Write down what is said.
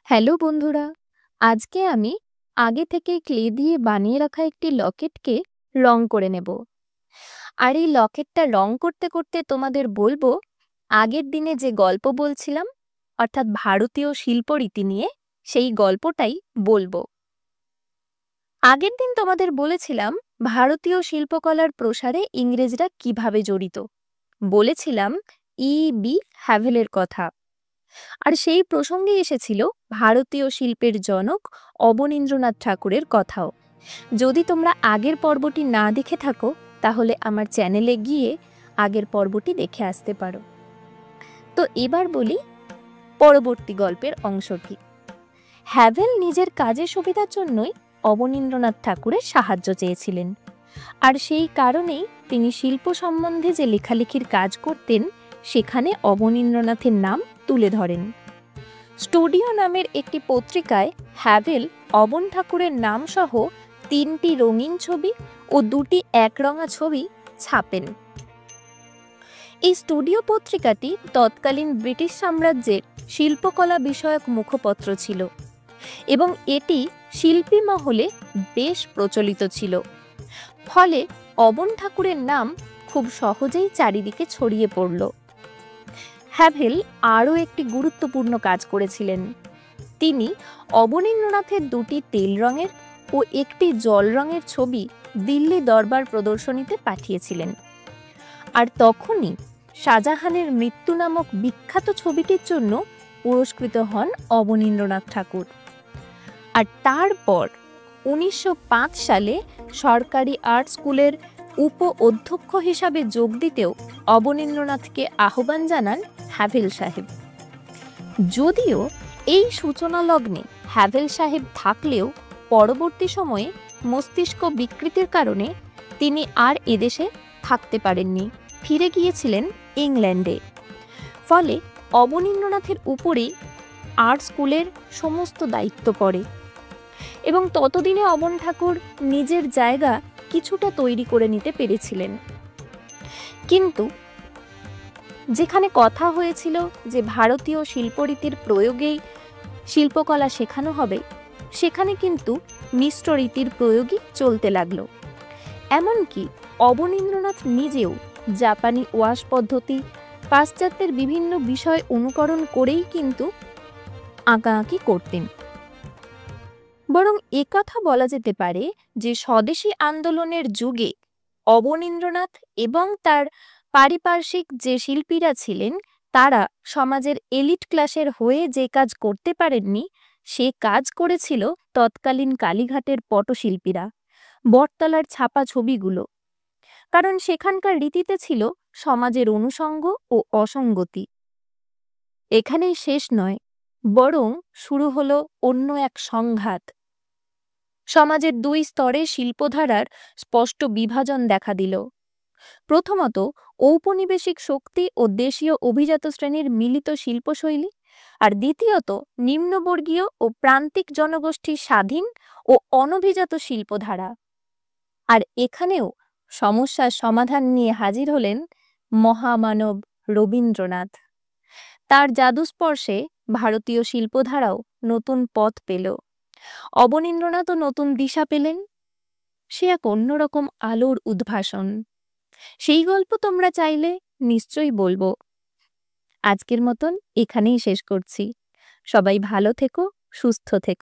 Hello বন্ধুরা, আজকে আমি আগে থেকে ক্লে দিয়ে বানিয়ে রাখা একটি লকেটকে রং করে নেব। আর এই লকেটটা রং করতে করতে তোমাদের বলবো আগের দিনে যে গল্প বলছিলাম, অর্থাৎ ভারতীয় শিল্পরীতি নিয়ে সেই গল্পটাই বলবো। আগের দিন তোমাদের বলেছিলাম ভারতীয় শিল্পকলার প্রসারে ইংরেজরা কিভাবে জড়িত। বলেছিলাম বি হ্যাভেলের কথা। আর সেই প্রসঙ্গে এসেছিল ভারতীয় শিল্পের জনক অবনীন্দ্রনাথ ঠাকুরের কথাও। যদি তোমরা আগের পর্বটি না দেখে থাকো তাহলে আমার চ্যানেলে গিয়ে আগের পর্বটি দেখে আসতে পারো। তো এবার বলি পরবর্তী গল্পের অংশটি। হ্যাভেল নিজের কাজের সুবিধার জন্যই অবনীন্দ্রনাথ ঠাকুরের সাহায্য চেয়েছিলেন, আর সেই কারণেই তিনি শিল্প সম্বন্ধে যে লেখালেখির কাজ করতেন সেখানে অবনীন্দ্রনাথের নাম তুলে ধরেন। স্টুডিও নামের একটি পত্রিকায় হ্যাভেল অবন ঠাকুরের নাম সহ 3টি রঙিন ছবি ও 2টি একরঙা ছবি ছাপেন। এই স্টুডিও পত্রিকাটি তৎকালীন ব্রিটিশ সাম্রাজ্যের শিল্পকলা বিষয়ক মুখপত্র ছিল এবং এটি শিল্পী মহলে বেশ প্রচলিত ছিল। ফলে অবন ঠাকুরের নাম খুব সহজেই চারিদিকে ছড়িয়ে পড়ল। হ্যাভেল আরও একটি গুরুত্বপূর্ণ কাজ করেছিলেন। তিনি অবনীন্দ্রনাথের 2টি তেল রঙের ও একটি জল রঙের ছবি দিল্লি দরবার প্রদর্শনীতে পাঠিয়েছিলেন। আর তখনই শাহজাহানের মৃত্যু নামক বিখ্যাত ছবিটির জন্য পুরস্কৃত হন অবনীন্দ্রনাথ ঠাকুর। আর তারপর 1905 সালে সরকারি আর্ট স্কুলের উপ অধ্যক্ষ হিসাবে যোগ দিতেও অবনীন্দ্রনাথকে আহ্বান জানান হ্যাভেল সাহেব। যদিও এই সূচনা লগ্নে হ্যাভেল সাহেব থাকলেও পরবর্তী সময়ে মস্তিষ্ক বিকৃতির কারণে তিনি আর এদেশে থাকতে পারেননি, ফিরে গিয়েছিলেন ইংল্যান্ডে। ফলে অবনীন্দ্রনাথের উপরেই আর্ট স্কুলের সমস্ত দায়িত্ব পড়ে এবং ততদিনে অবন ঠাকুর নিজের জায়গা কিছুটা তৈরি করে নিতে পেরেছিলেন। কিন্তু যেখানে কথা হয়েছিল যে ভারতীয় শিল্পরীতির প্রয়োগেই শিল্পকলা শেখানো হবে, সেখানে কিন্তু মিশ্র রীতির প্রয়োগই চলতে লাগলো। এমনকি অবনীন্দ্রনাথ নিজেও জাপানি ওয়াশ পদ্ধতি, পাশ্চাত্যের বিভিন্ন বিষয় অনুকরণ করেই কিন্তু আঁকাআঁকি করতেন। বরং একথা বলা যেতে পারে যে স্বদেশী আন্দোলনের যুগে অবনীন্দ্রনাথ এবং তার পারিপার্শ্বিক যে শিল্পীরা ছিলেন তারা সমাজের এলিট ক্লাসের হয়ে যে কাজ করতে পারেননি, সে কাজ করেছিল তৎকালীন কালীঘাটের পটশিল্পীরা, বটতলার ছাপা ছবিগুলো। কারণ সেখানকার রীতিতে ছিল সমাজের অনুষঙ্গ ও অসঙ্গতি। এখানেই শেষ নয়, বরং শুরু হলো অন্য এক সংঘাত। সমাজের 2 স্তরে শিল্পধারার স্পষ্ট বিভাজন দেখা দিল। প্রথমত ঔপনিবেশিক শক্তি ও দেশীয় অভিজাত শ্রেণীর মিলিত শিল্পশৈলী, আর দ্বিতীয়ত নিম্নবর্গীয় ও প্রান্তিক জনগোষ্ঠীর স্বাধীন ও অনভিজাত শিল্পধারা। আর এখানেও সমস্যার সমাধান নিয়ে হাজির হলেন মহামানব রবীন্দ্রনাথ। তার জাদুস্পর্শে ভারতীয় শিল্পধারাও নতুন পথ পেল। অবনীন্দ্রনাথও নতুন দিশা পেলেন। সে এক অন্যরকম আলোর উদ্ভাসন। সেই গল্প তোমরা চাইলে নিশ্চয়ই বলবো। আজকের মতন এখানেই শেষ করছি। সবাই ভালো থেকো, সুস্থ থেকো।